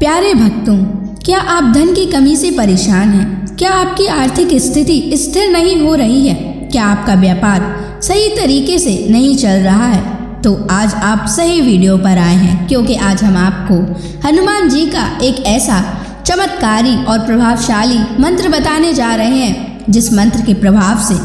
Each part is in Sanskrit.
प्यारे भक्तों, क्या आप धन की कमी से परेशान हैं? क्या आपकी आर्थिक स्थिति स्थिर नहीं हो रही है? क्या आपका व्यापार सही तरीके से नहीं चल रहा है? तो आज आप सही वीडियो पर आए हैं, क्योंकि आज हम आपको हनुमान जी का एक ऐसा चमत्कारी और प्रभावशाली मंत्र बताने जा रहे हैं, जिस मंत्र के प्रभाव से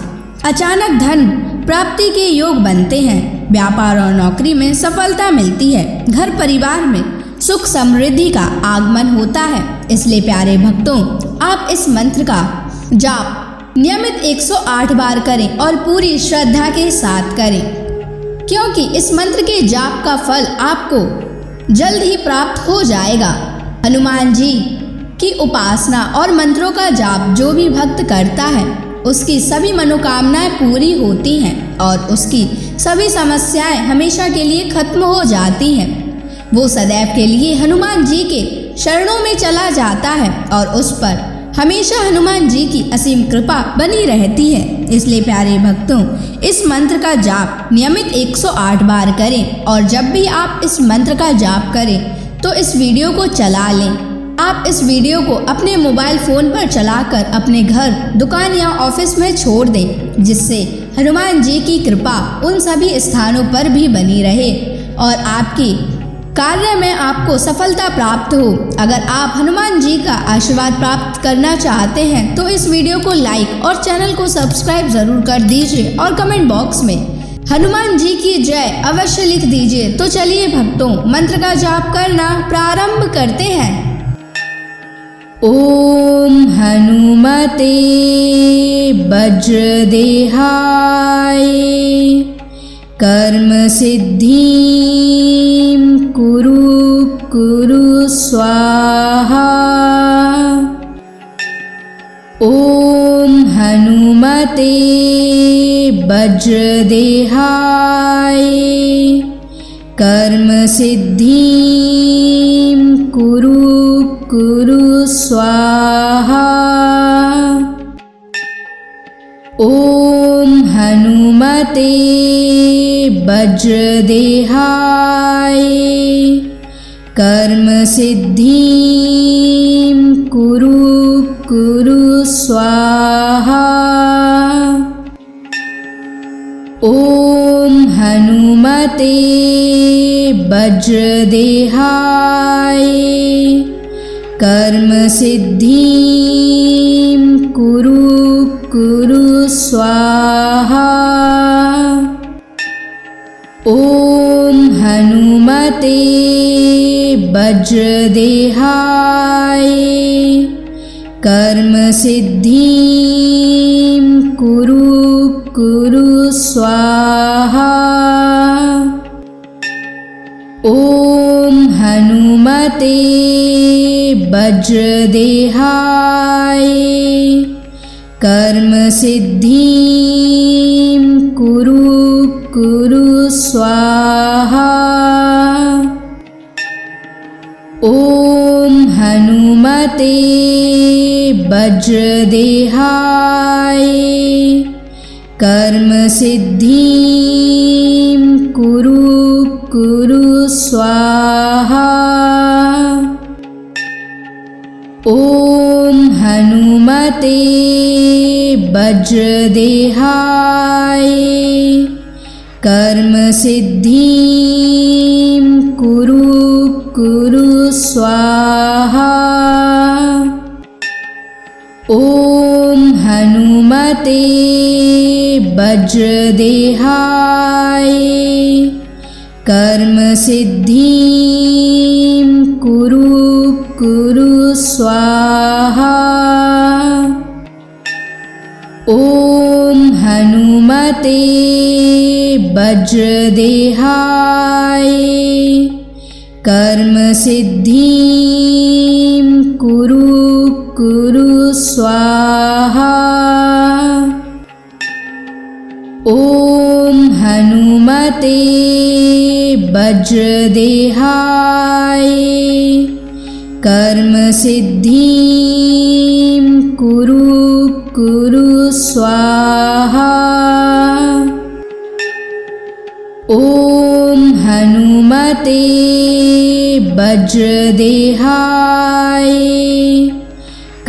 अचानक धन प्राप्ति के योग बनते हैं, व्यापार और नौकरी में सफलता मिलती है, घर परिवार में सुख समृद्धि का आगमन होता है। इसलिए प्यारे भक्तों, आप इस मंत्र का जाप नियमित 108 बार करें और पूरी श्रद्धा के साथ करें, क्योंकि इस मंत्र के जाप का फल आपको जल्द ही प्राप्त हो जाएगा। हनुमान जी की उपासना और मंत्रों का जाप जो भी भक्त करता है, उसकी सभी मनोकामनाएं पूरी होती हैं और उसकी सभी समस्याएं हमेशा के लिए खत्म हो जाती हैं। वो सदैव के लिए हनुमान जी के शरणों में चला जाता है और उस पर हमेशा हनुमान जी की असीम कृपा बनी रहती है। इसलिए प्यारे भक्तों, इस मंत्र का जाप नियमित 108 बार करें और जब भी आप इस मंत्र का जाप करें तो इस वीडियो को चला लें। आप इस वीडियो को अपने मोबाइल फ़ोन पर चलाकर अपने घर, दुकान या ऑफिस में छोड़ दें, जिससे हनुमान जी की कृपा उन सभी स्थानों पर भी बनी रहे और आपकी कार्य में आपको सफलता प्राप्त हो। अगर आप हनुमान जी का आशीर्वाद प्राप्त करना चाहते हैं तो इस वीडियो को लाइक और चैनल को सब्सक्राइब जरूर कर दीजिए और कमेंट बॉक्स में हनुमान जी की जय अवश्य लिख दीजिए। तो चलिए भक्तों, मंत्र का जाप करना प्रारंभ करते हैं। ओम हनुमते वज्रदेहाय कर्म सिद्धिं कुरु स्वाहा। ओम हनुमते वज्रदेहाय कर्म सिद्धिं कुरु स्वाहा। ओम हनुमते वज्रदेहाय कर्म सिद्धिं कुरु स्वाहा। ओम हनुमते वज्रदेहाय कर्म सिद्धिं कुरु स्वाहा। ओम हनुमते वज्रदेहाय कर्म सिद्धिं कुरु स्वाहा। ओम हनुमते वज्रदेहाय कर्म सिद्धिं कुरु स्वाहा। ओम हनुमते वज्रदेहाय कर्म सिद्धिं कुरु स्वाहा। ओम हनुमते वज्रदेहाय कर्म सिद्धिं कुरु स्वाहा। ओम हनुमते वज्रदेहाय कर्म सिद्धिं कुरु स्वाहा। ओम हनुमते वज्रदेहाय कर्म सिद्धिं कुरु स्वाहा। ओम हनुमते वज्रदेहाय कर्म सिद्धिं कुरु स्वाहा। ओम हनुमते वज्रदेहाय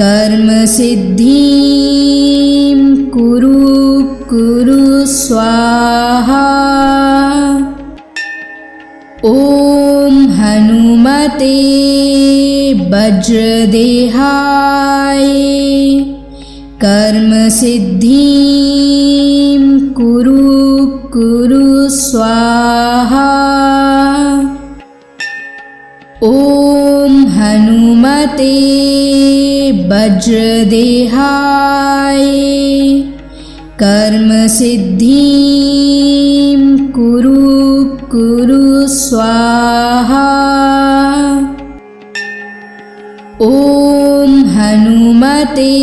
कर्म सिद्धिं कुरु कुरु स्वाहा। ॐ हनुमते वज्रदेहाय कर्म सिद्धिं कुरु कुरु स्वाहा। ॐ हनुमते वज्रदेहाय कर्म सिद्धिं कुरु कुरु स्वाहा। ॐ हनुमते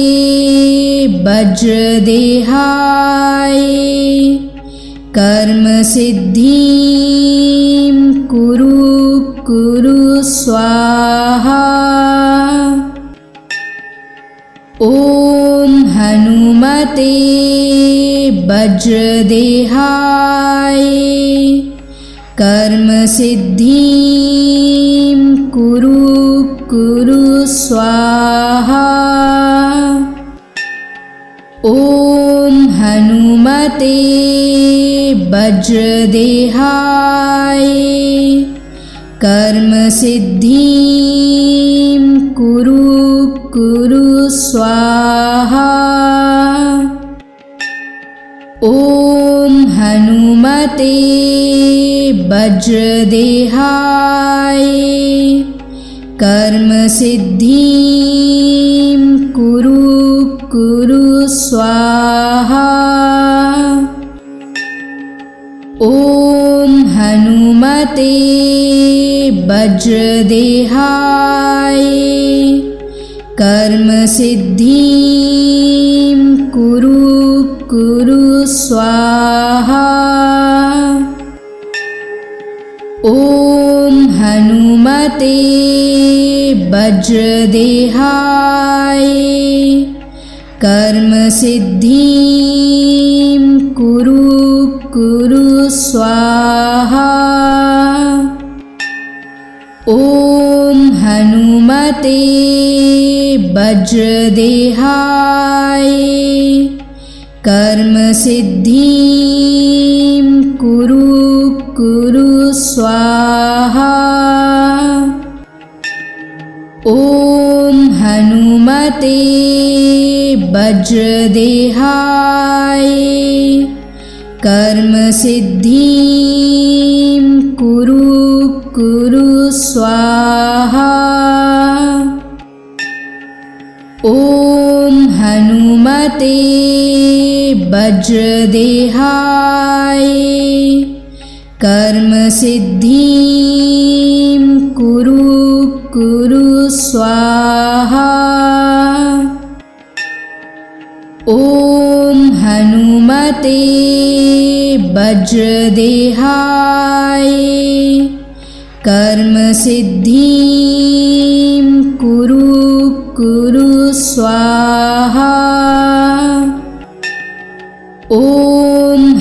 वज्रदेहाय कर्म सिद्धिं कुरु कुरु स्वाहा। ॐ हनुमते वज्रदेहाय कर्म सिद्धिं कुरु कुरु स्वाहा। ॐ हनुमते वज्रदेहाय कर्म सिद्धिं कुरु कुरु स्वाहा। ॐ हनुमते वज्रदेहाय कर्म सिद्धिं कुरु कुरु स्वाहा। ॐ हनुमते वज्रदेहाय कर्म सिद्धिं कुरु कुरु स्वाहा। ॐ हनुमते वज्रदेहाय कर्म सिद्धिं कुरु कुरु स्वाहा। ॐ हनुमते वज्रदेहाय कर्म सिद्धिं कुरु कुरु स्वाहा। ॐ हनुमते वज्रदेहाय कर्म सिद्धिं कुरु कुरु स्वाहा। ॐ हनुमते वज्रदेहाय कर्म सिद्धिं कुरु कुरु स्वाहा। ॐ हनुमते वज्रदेहाय कर्म सिद्धिं कुरु कुरु स्वाहा। ॐ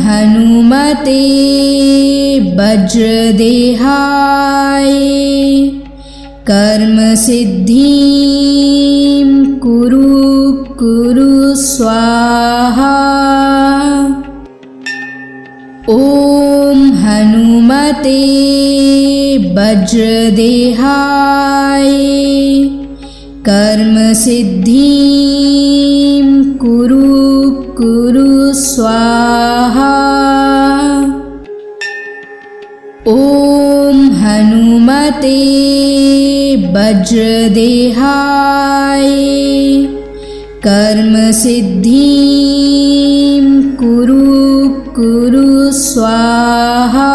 हनुमते वज्रदेहाय कर्म सिद्धिं कुरु कुरु स्वाहा। ॐ हनुमते वज्रदेहाय कर्म सिद्धिं कुरु कुरु स्वाहा। ॐ हनुमते वज्रदेहाय कर्म सिद्धिं कुरु कुरु स्वाहा।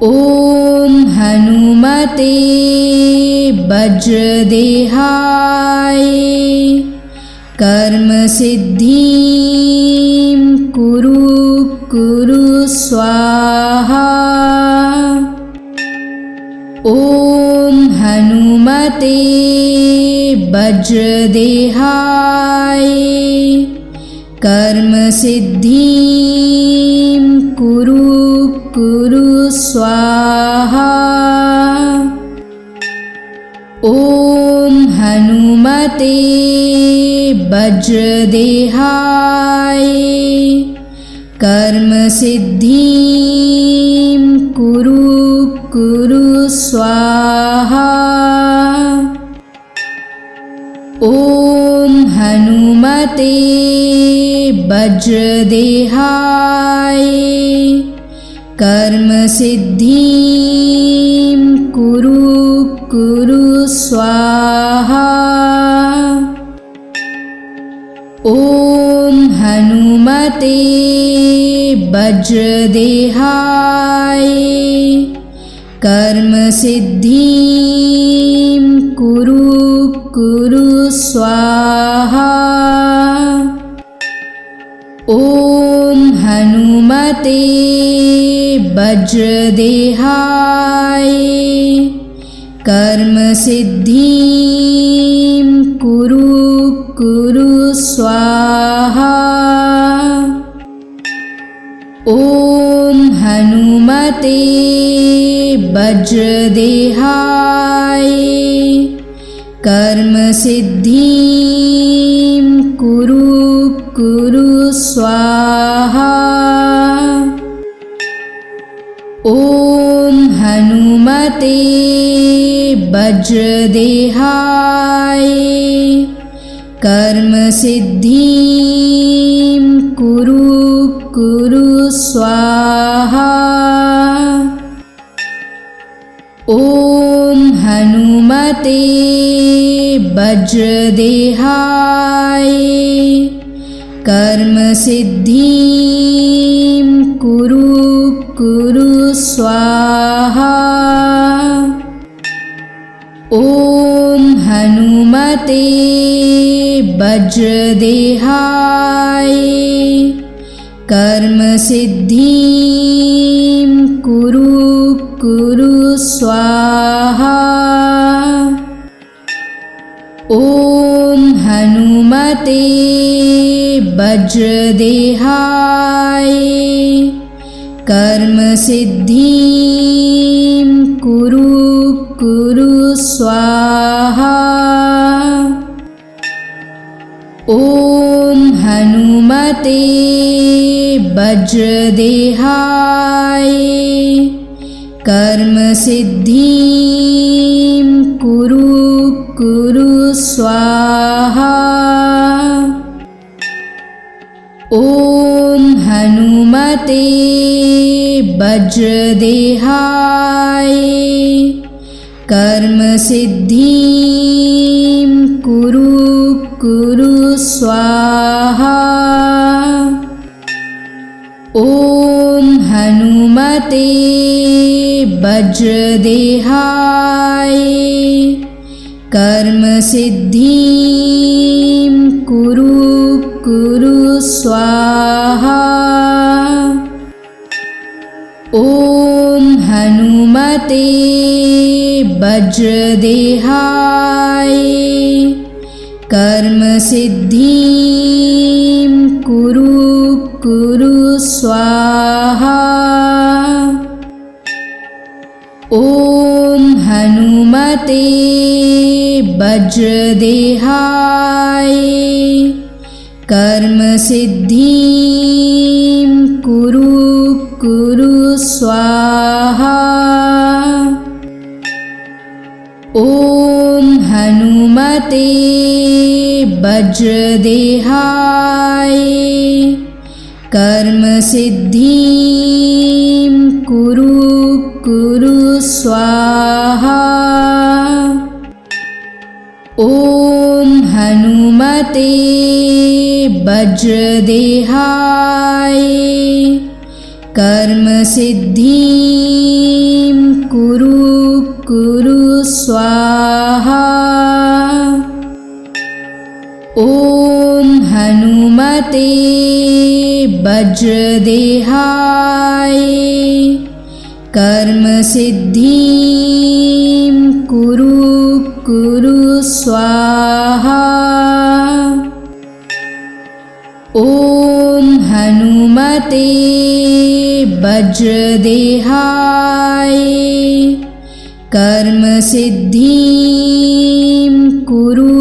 ॐ हनुमते वज्रदेहाय कर्म सिद्धिं कुरु कुरु स्वाहा। ॐ हनुमते वज्रदेहाय कर्म सिद्धिं कुरु कुरु स्वाहा। स्वाहा। ॐ हनुमते वज्रदेहाय कर्म सिद्धिं कुरु स्वाहा। ॐ हनुमते वज्रदेहाय कर्म सिद्धिं कुरु स्वाहा। ॐ हनुमते वज्रदेहाय कर्म सिद्धिं कुरु स्वाहा। ॐ हनुमते वज्रदेहाय कर्म सिद्धिं कुरु स्वाहा। ॐ हनुमते वज्रदेहाय कर्म सिद्धिं कुरु स्वाहा। ॐ हनुमते वज्रदेहाय कर्म सिद्धिं कुरु स्वाहा। ॐ हनुमते वज्रदेहाय कर्म सिद्धिं कुरु स्वाहा। ॐ हनुमते वज्रदेहाय कर्म सिद्धिं कुरु स्वाहा। ॐ हनुमते वज्रदेहाय कर्म सिद्धिं कुरु स्वाहा। ॐ हनुमते वज्रदेहाय कर्म सिद्धिं कुरु स्वाहा। ॐ हनुमते वज्रदेहाय कर्म सिद्धिं कुरु स्वाहा। ॐ हनुमते वज्रदेहाय कर्म सिद्धिं कुरु स्वाहा। ॐ हनुमते वज्रदेहाय कर्म सिद्धिं कुरु स्वाहा। ॐ हनुमते वज्रदेहाय कर्म सिद्धिं कुरु स्वाहा। ॐ हनुमते वज्रदेहाय कर्म सिद्धिं कुरु स्वाहा। ॐ हनुमते वज्रदेहाय कर्म सिद्धिं कुरु स्वाहा। ॐ हनुमते वज्रदेहाय कर्म सिद्धिं कुरु स्वाहा। ॐ हनुमते वज्रदेहाय कर्म सिद्धिं कुरु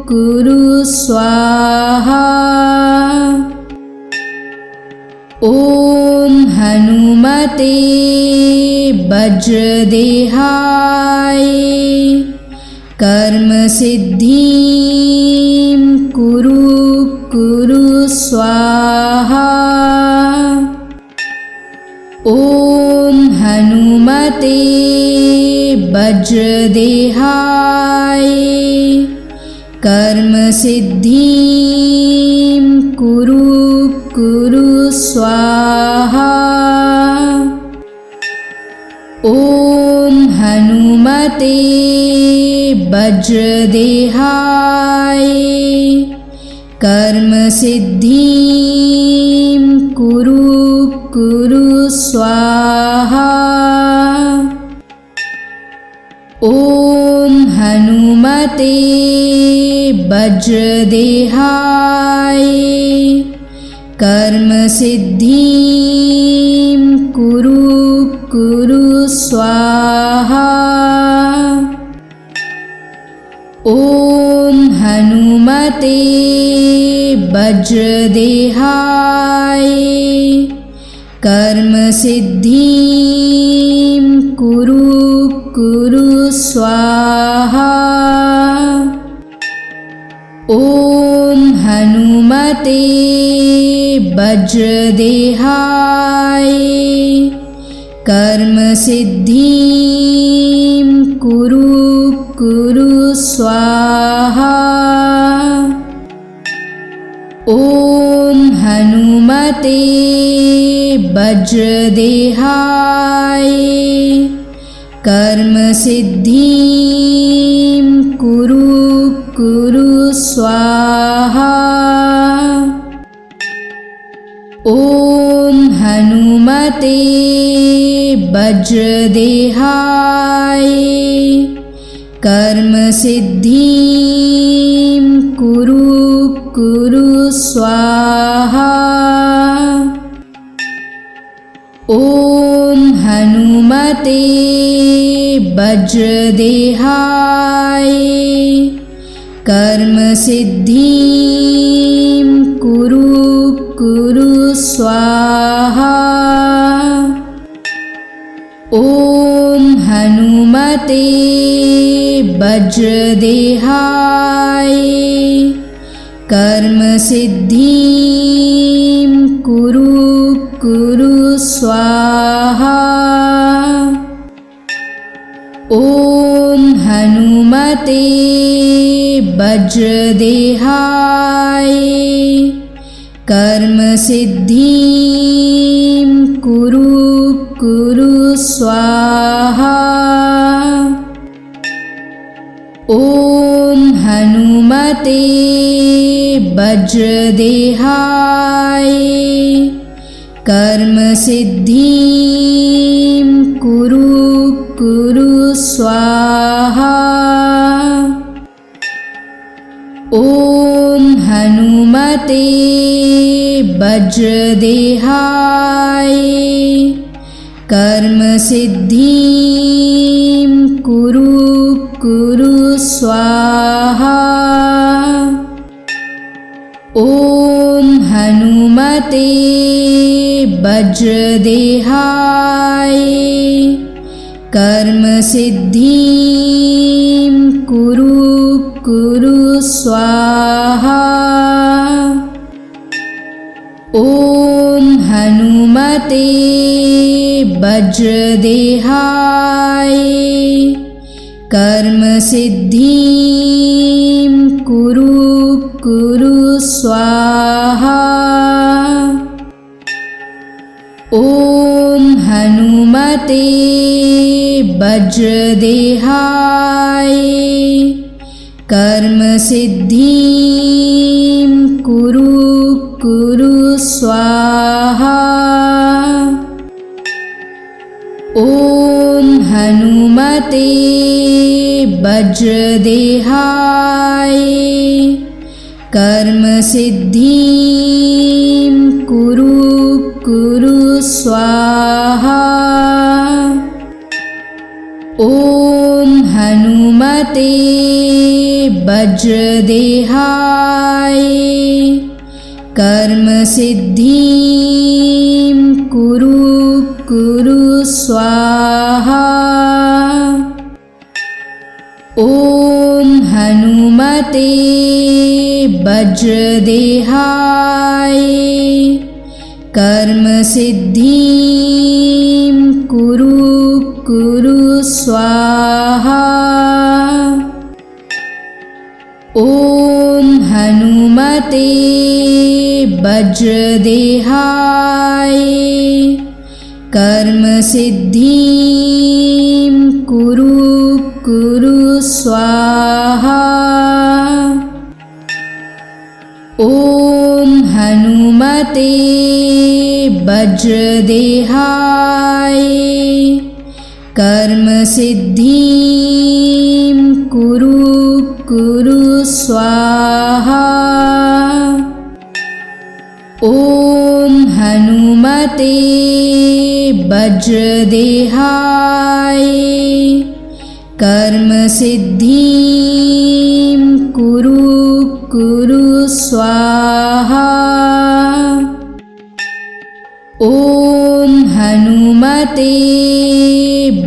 कुरु स्वाहा। ॐ हनुमते वज्रदेहाय कर्म सिद्धिं कुरु कुरु स्वाहा। ॐ हनुमते वज्रदेहाय कर्म सिद्धिं कुरु कुरु स्वाहा। ॐ हनुमते वज्रदेहाय कर्म सिद्धिं कुरु कुरु स्वाहा। ॐ हनुमते वज्रदेहाय कर्म सिद्धिं कुरु कुरु स्वाहा। ॐ हनुमते वज्रदेहाय कर्म सिद्धिं कुरु कुरु स्वाहा। ॐ हनुमते वज्रदेहाय कर्म सिद्धिं कुरु कुरु स्वाहा। ॐ हनुमते वज्रदेहाय कर्म सिद्धिं कुरु कुरु स्वाहा। ॐ हनुमते वज्रदेहाय कर्म सिद्धिं कुरु कुरु स्वाहा। ॐ हनुमते वज्रदेहाय कर्म सिद्धिं कुरु कुरु स्वाहा। ॐ हनुमते वज्रदेहाय कर्म सिद्धिं कुरु कुरु स्वाहा। ॐ हनुमते वज्रदेहाय कर्म सिद्धिं कुरु कुरु स्वाहा। ॐ हनुमते वज्रदेहाय कर्म सिद्धिं कुरु कुरु स्वाहा। ॐ हनुमते वज्रदेहाय कर्म सिद्धिं कुरु कुरु स्वाहा। ॐ हनुमते वज्रदेहाय कर्म सिद्धिं कुरु कुरु स्वाहा। ॐ हनुमते वज्रदेहाय कर्म सिद्धिं कुरु कुरु स्वाहा। ॐ हनुमते वज्रदेहाय कर्म सिद्धिं कुरु कुरु स्वाहा। ॐ हनुमते वज्रदेहाय कर्म सिद्धिं कुरु कुरु स्वाहा। ॐ हनुमते वज्रदेहाय कर्मसिद्धिं कुरु स्वाहा। ॐ हनुमते वज्रदेहाय कर्मसिद्धिं कुरु स्वाहा। ॐ हनुमते वज्रदेहाय कर्मसिद्धिं कुरु स्वाहा। ॐ हनुमते वज्रदेहाय कर्मसिद्धिं कुरु स्वाहा। ॐ हनुमते वज्रदेहाय कर्मसिद्धिं कुरु स्वाहा। ॐ हनुमते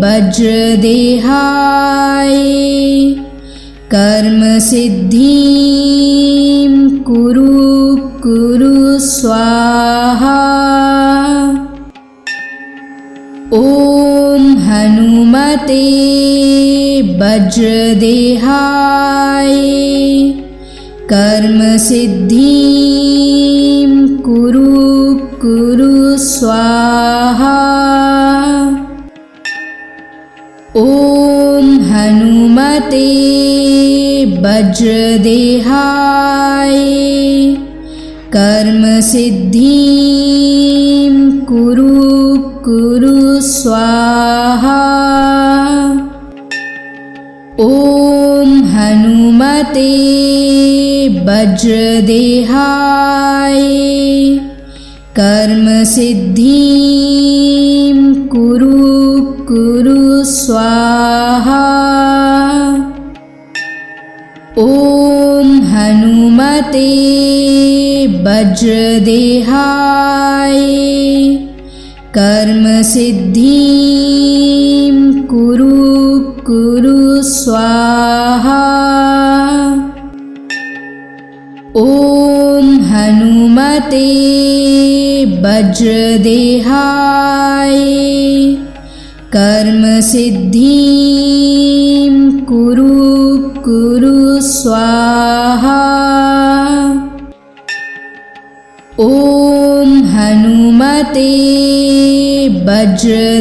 वज्रदेहाय कर्मसिद्धिं कुरु स्वाहा। ॐ हनुमते वज्रदेहाय कर्मसिद्धिं कुरु स्वाहा। ॐ हनुमते वज्रदेहाय कर्मसिद्धिं कुरु स्वाहा। ॐ हनुमते वज्रदेहाय कर्मसिद्धिं कुरु स्वाहा। ॐ हनुमते वज्रदेहाय कर्मसिद्धिं कुरु स्वाहा। ॐ हनुमते वज्रदेहाय कर्मसिद्धिं कुरु स्वाहा। ॐ हनुमते वज्रदेहाय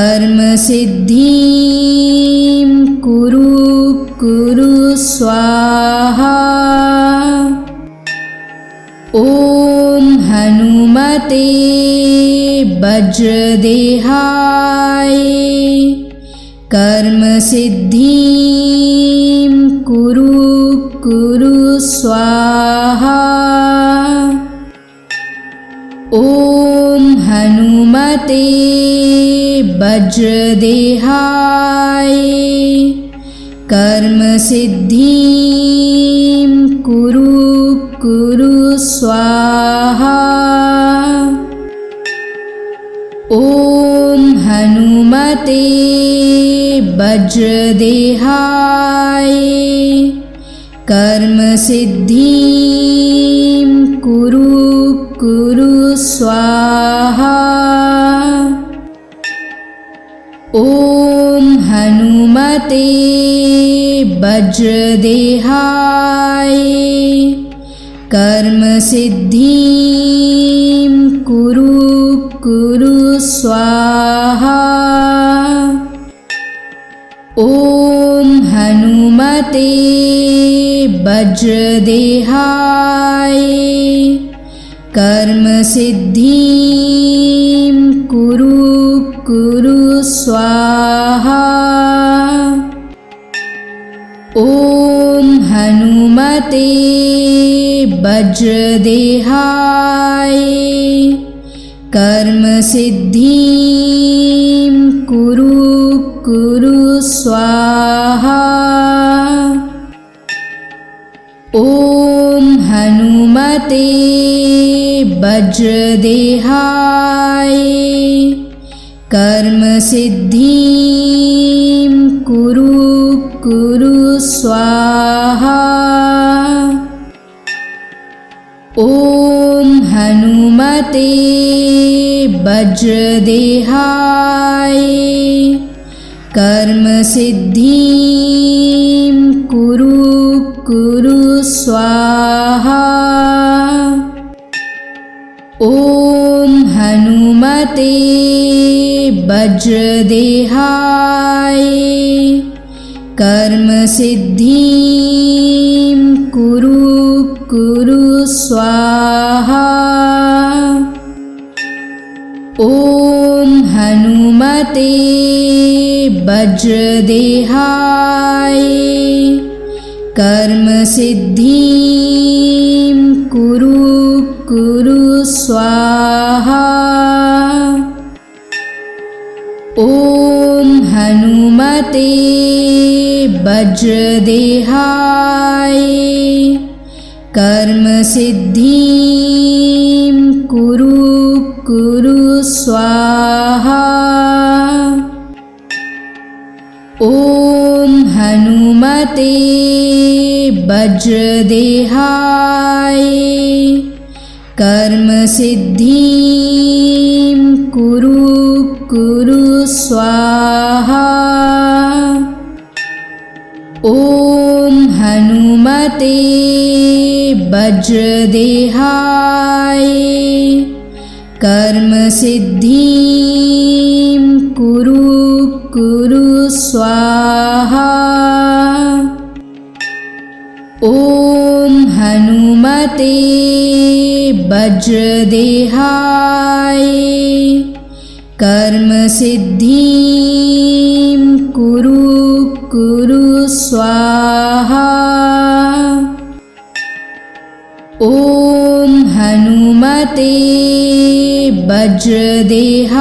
कर्मसिद्धिं कुरु स्वाहा। ॐ हनुमते वज्रदेहाय कर्मसिद्धिं कुरु स्वाहा। ॐ हनुमते वज्रदेहाय कर्मसिद्धिं कुरु स्वाहा। ॐ हनुमते वज्रदेहाय कर्मसिद्धिं कुरु स्वाहा। ॐ हनुमते वज्रदेहाय कर्मसिद्धिं कुरु स्वाहा। ॐ हनुमते वज्रदेहाय कर्मसिद्धिं कुरु स्वाहा। ॐ हनुमते वज्रदेहाय कर्म सिद्धिं कुरु कुरु स्वाहा। ॐ हनुमते वज्रदेहाय कर्म सिद्धिं कुरु कुरु स्वाहा। ॐ हनुमते वज्रदेहाय कर्म सिद्धिं कुरु कुरु स्वाहा। ॐ हनुमते वज्रदेहाय कर्म सिद्धिं कुरु कुरु स्वाहा। ॐ हनुमते वज्रदेहाय कर्म सिद्धिं कुरु कुरु स्वाहा। ॐ हनुमते वज्रदेहाय कर्म सिद्धिं कुरु कुरु स्वाहा। ॐ हनुमते वज्रदेहाय कर्म सिद्धिं कुरु कुरु स्वाहा। ॐ हनुमते वज्रदेहाय कर्म सिद्धिं कुरु कुरु स्वाहा। ॐ हनुमते वज्रदेहाय कर्म सिद्धिं कुरु कुरु स्वाहा। ॐ हनुमते वज्रदेहाय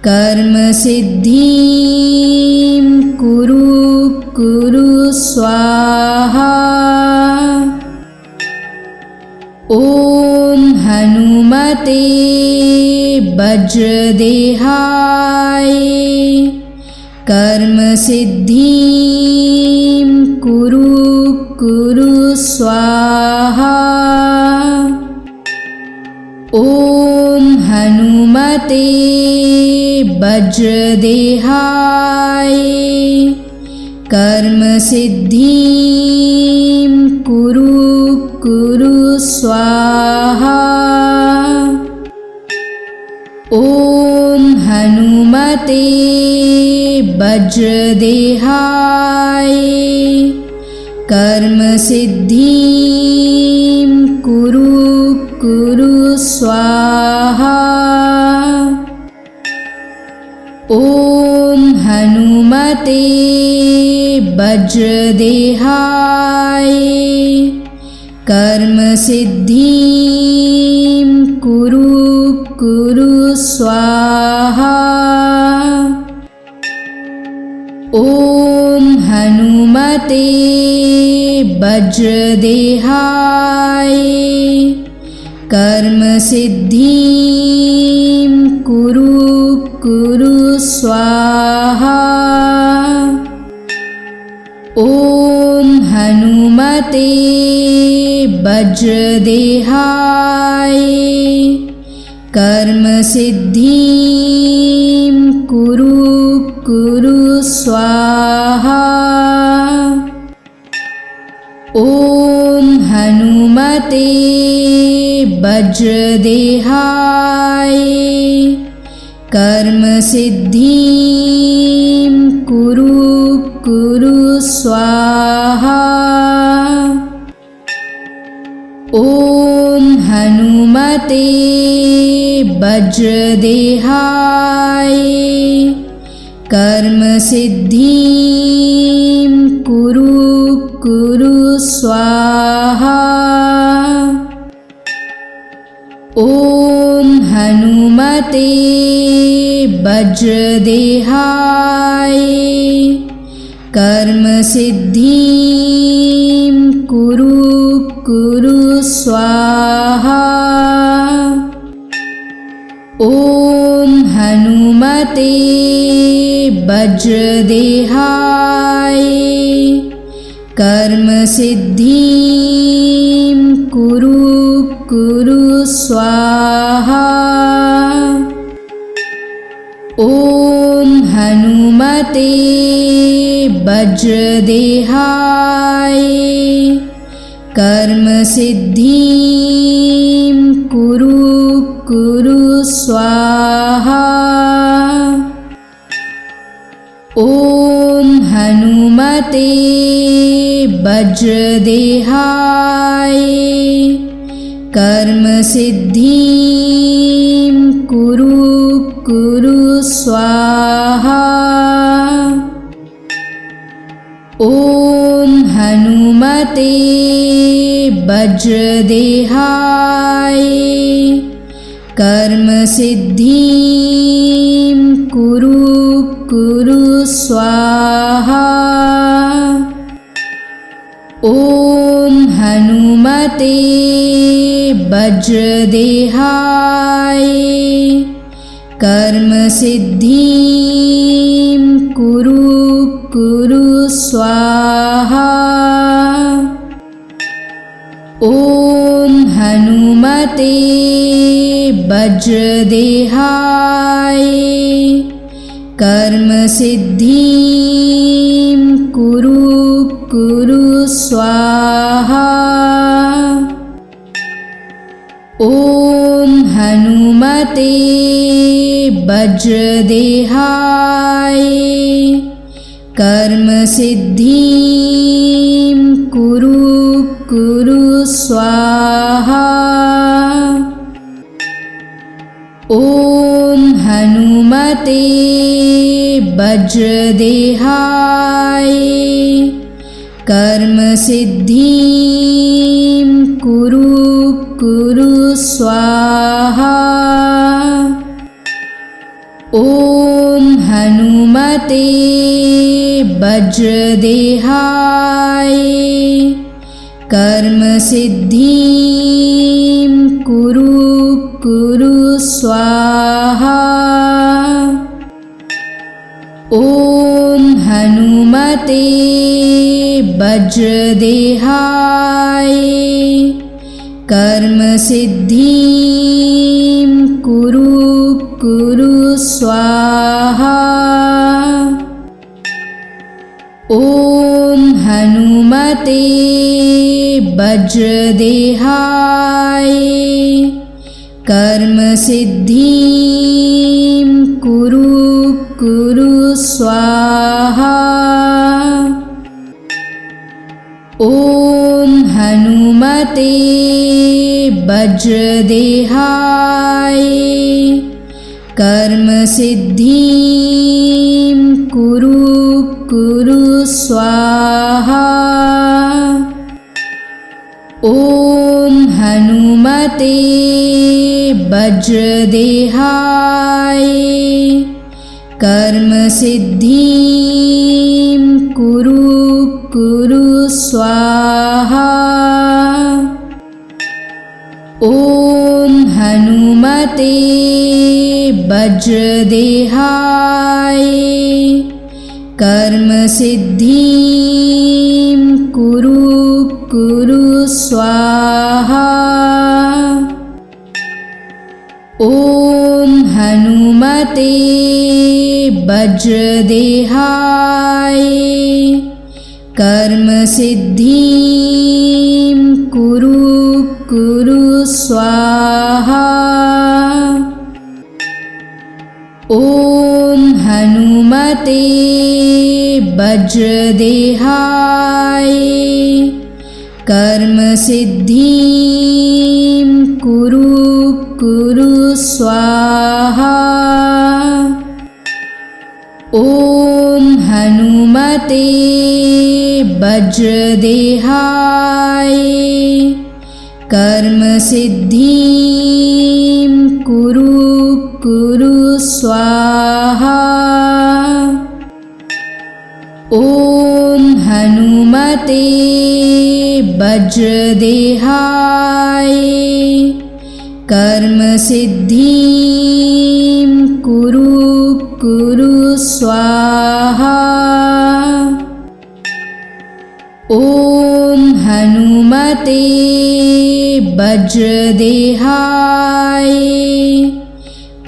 कर्म सिद्धिं कुरु कुरु स्वाहा। ॐ हनुमते वज्रदेहाय कर्म सिद्धिं कुरु कुरु स्वाहा। ॐ हनुमते वज्रदेहाय कर्म सिद्धिं कुरु कुरु स्वाहा। ॐ हनुमते वज्रदेहाय कर्म सिद्धिं कुरु कुरु स्वाहा। ॐ हनुमते वज्रदेहाय कर्म सिद्धिं कुरु कुरु स्वाहा। ॐ हनुमते वज्रदेहाय कर्म सिद्धिं कुरु कुरु स्वाहा। ॐ हनुमते वज्रदेहाय कर्म सिद्धिं कुरु कुरु स्वाहा। ॐ हनुमते वज्रदेहाय कर्म सिद्धिं कुरु कुरु स्वाहा। ॐ हनुमते वज्रदेहाय कर्म सिद्धिं कुरु कुरु स्वाहा। ॐ हनुमते वज्रदेहाय कर्म सिद्धिं कुरु स्वाहा। ॐ हनुमते वज्रदेहाय कर्म सिद्धिं कुरु स्वाहा। ॐ हनुमते वज्रदेहाय कर्म सिद्धिं कुरु स्वाहा। ॐ हनुमते वज्रदेहाय कर्म सिद्धिं कुरु स्वाहा। ॐ हनुमते वज्रदेहाय कर्म सिद्धिं कुरु स्वाहा। ॐ हनुमते वज्रदेहाय कर्म सिद्धिं कुरु स्वाहा। ॐ हनुमते वज्रदेहाय कर्म सिद्धिं कुरु स्वाहा। ॐ हनुमते वज्रदेहाय कर्म सिद्धिं कुरु स्वाहा। ॐ हनुमते वज्रदेहाय कर्म सिद्धिं कुरु स्वाहा। ॐ हनुमते वज्रदेहाय कर्म सिद्धिं कुरु स्वाहा। ॐ हनुमते वज्रदेहाय कर्म सिद्धिं कुरु स्वाहा। ॐ हनुमते वज्रदेहाय कर्म सिद्धिं कुरु स्वाहा। ॐ हनुमते वज्रदेहाय कर्म सिद्धिं कुरु स्वाहा। ॐ हनुमते वज्रदेहाय कर्म सिद्धिं कुरु स्वाहा। ॐ हनुमते वज्रदेहाय कर्म सिद्धिं कुरु स्वाहा। ॐ हनुमते वज्रदेहाय कर्म सिद्धिं कुरु स्वाहा। ॐ हनुमते वज्रदेहाय कर्म सिद्धिं कुरु स्वाहा। ॐ हनुमते वज्रदेहाय वज्रदेहाय कर्म सिद्धिं कुरु कुरु स्वाहा। ओम हनुमते वज्रदेहाय कर्म सिद्धिं कुरु कुरु स्वाहा। ओम हनुमते वज्रदेहाय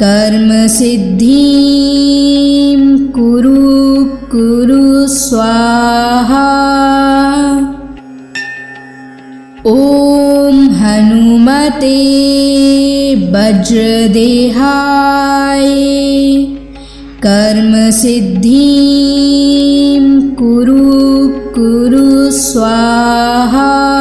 कर्म सिद्धिं कुरु कुरु स्वाहा। ओम हनुमते वज्रदेहाय कर्म सिद्धिं कुरु कुरु स्वाहा।